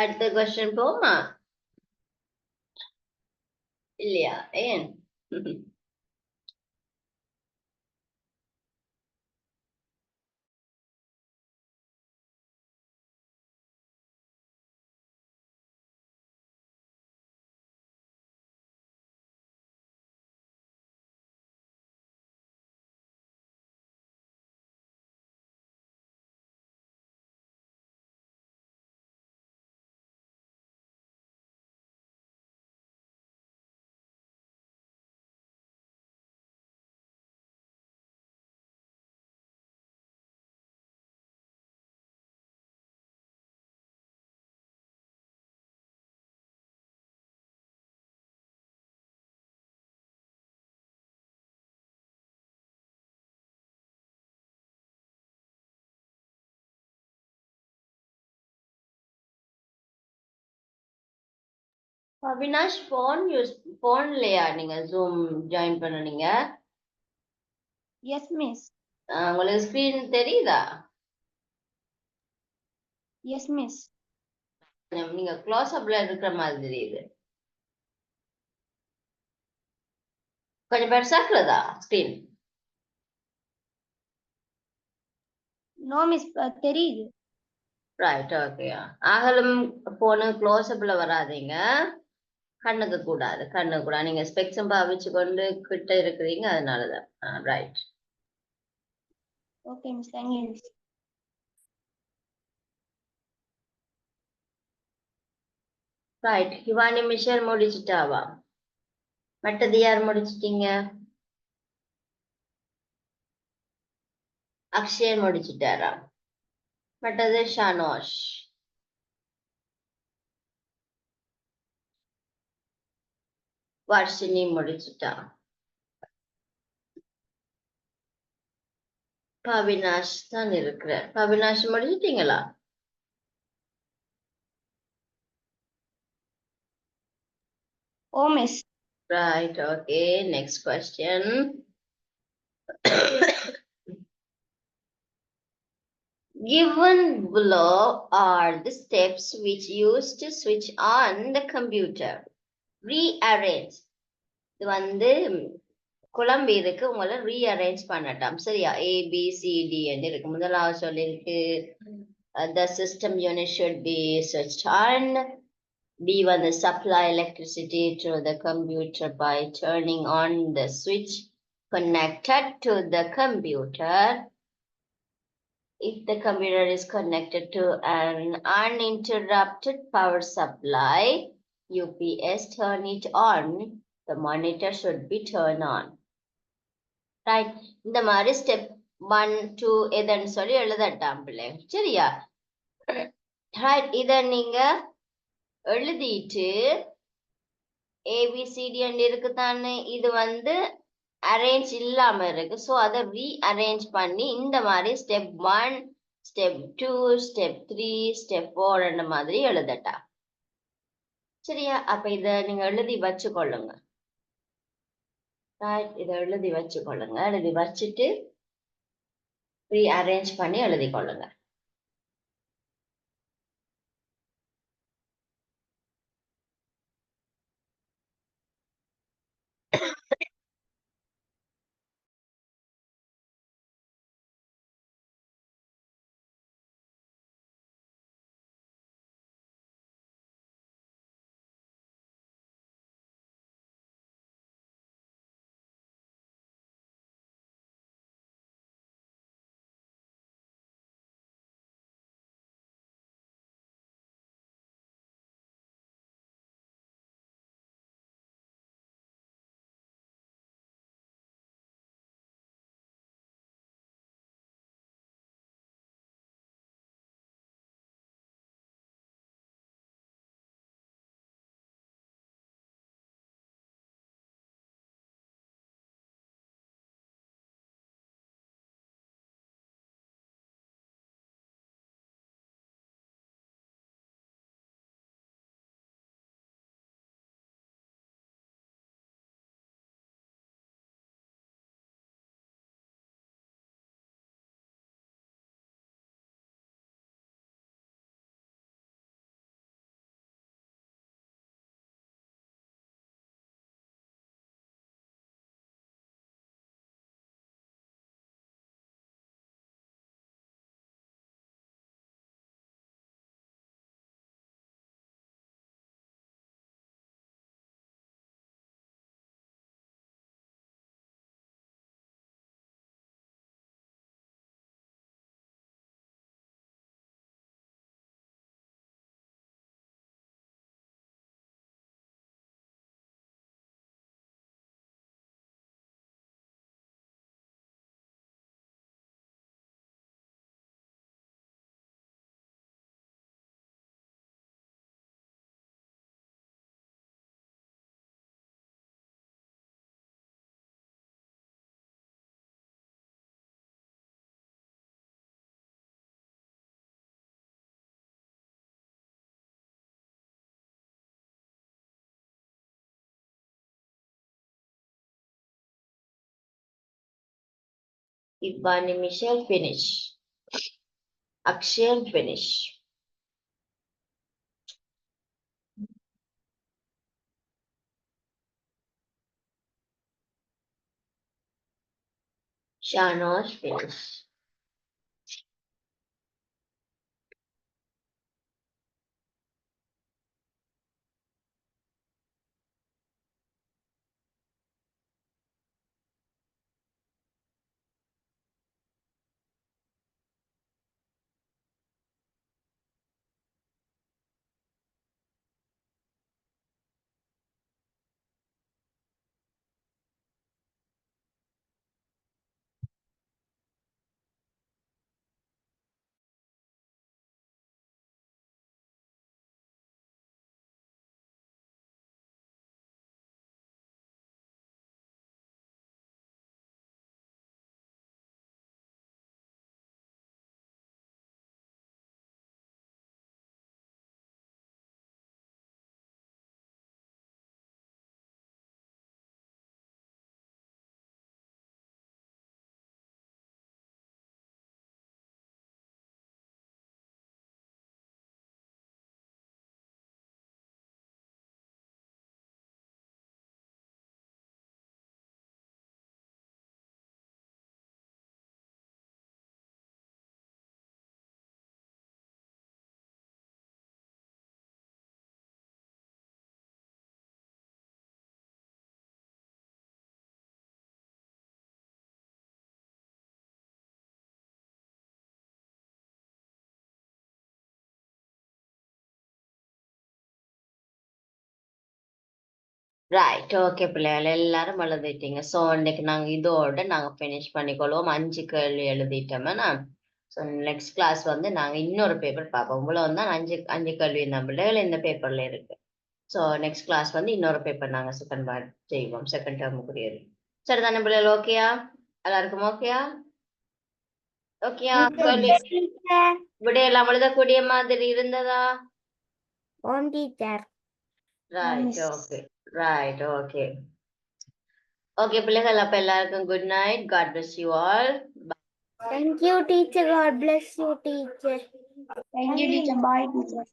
அடுத்த கொஸ்டின் போமா இல்லையா ஏன் அவினாஷ் போன்லயா நீங்க ஜூம் ஜாயின் பண்ணீங்க எஸ் மிஸ். உங்களுக்கு ஸ்கிரீன் தெரியுதா எஸ் மிஸ். நீங்க க்ளோஸ் அப்ல இருக்கிற மாதிரி தெரியுது கொஞ்சம் பெருசாக்குறதா ஸ்கிரீன் நோ மிஸ், தெரியுது. ரைட் ஓகே அகலம் போனு க்ளோஸ் அப்ல வராதீங்க கண்ணுக்கு கூடாது நீங்க ஸ்பெக்ஸும் பாவிச்சு கொண்டு கிட்ட இருக்கிறீங்க அதனாலதான் right okay miss, thank you miss. Right Hivani மிஷல் முடிச்சுட்டாவா மற்றது யார் முடிச்சிட்டீங்க அக்ஷயன் முடிச்சுட்டாரா மற்றது ஷானோஷ் வர்ஷினி முடிச்சுட்டா பவினாஷ் தான் இருக்கிறார் பவினாஷ் முடிச்சிட்டீங்களா oh miss. Right okay next question given below are the steps which used to switch on the computer rearrange இது வந்து குழம்பு இருக்கு உங்களை ரீஅரேஞ்ச் பண்ணட்டாம் சரியா ABCD என்று இருக்கு முதலாவது சொல்லிருக்கு the system unit should be switched on B வந்து supply electricity to the computer by turning on the switch connected to the computer if the computer is connected to an uninterrupted power supply UPS turn it on the monitor should be turned on right இந்த மாதிரி step 1 2 எதன்னு சொல்லி எழுதட்டாம் பிள்ளை சரியா right இத நீங்க எழுதிட்டு ABCD இருக்குதானே இது வந்து அரேஞ்ச் இல்லாம இருக்கு சோ அதை ரீஅரேஞ்ச் பண்ணி இந்த மாதிரி ஸ்டெப் 1 ஸ்டெப் 2 ஸ்டெப் 3 ஸ்டெப் 4 அந்த மாதிரி எழுதட்டா சரியா அப்ப இத நீங்க எழுதி வச்சுக்கொள்ளுங்க இதை எழுதி வச்சுக்கொள்ளுங்க எழுதி வச்சுட்டு ரீஅரேஞ்ச் பண்ணி எழுதி கொள்ளுங்க Ivani Michelle finish. Akshay finish. Shanosh finish. Right okay பிள்ளைகள் எல்லாரும் எழுதிட்டீங்க. ஸோ இன்னைக்கு நாங்கள் இதோட நாங்கள் ஃபினிஷ் பண்ணிக்கொள்வோம். 5 கேள்வி எழுதிட்டோம்னா ஸோ நெக்ஸ்ட் கிளாஸ் வந்து நாங்கள் இன்னொரு பேப்பர் பார்ப்போம். இவ்வளோ தான் 5 கேள்வி இந்த பிள்ளைகள் இந்த பேப்பரில் இருக்கு. ஸோ நெக்ஸ்ட் கிளாஸ் வந்து இன்னொரு பேப்பர் நாங்கள் செகண்ட் பார்ட் செய்வோம். செகண்ட் டேர்முக்குரியது. சரி தானே பிள்ளைகள்? ஓகேயா? எல்லாருக்கும் ஓகேயா? ஓகேயா? கேள்வி விடையெல்லாம் எழுதக்கூடிய மாதிரி இருந்ததா? ஓம் teacher. Right okay right okay okay பிள்ளைகள், அப்ப எல்லாருக்கும் good night. God bless you all. Thank you, teacher. God bless you, teacher. Thank you, teacher. Bye, teacher.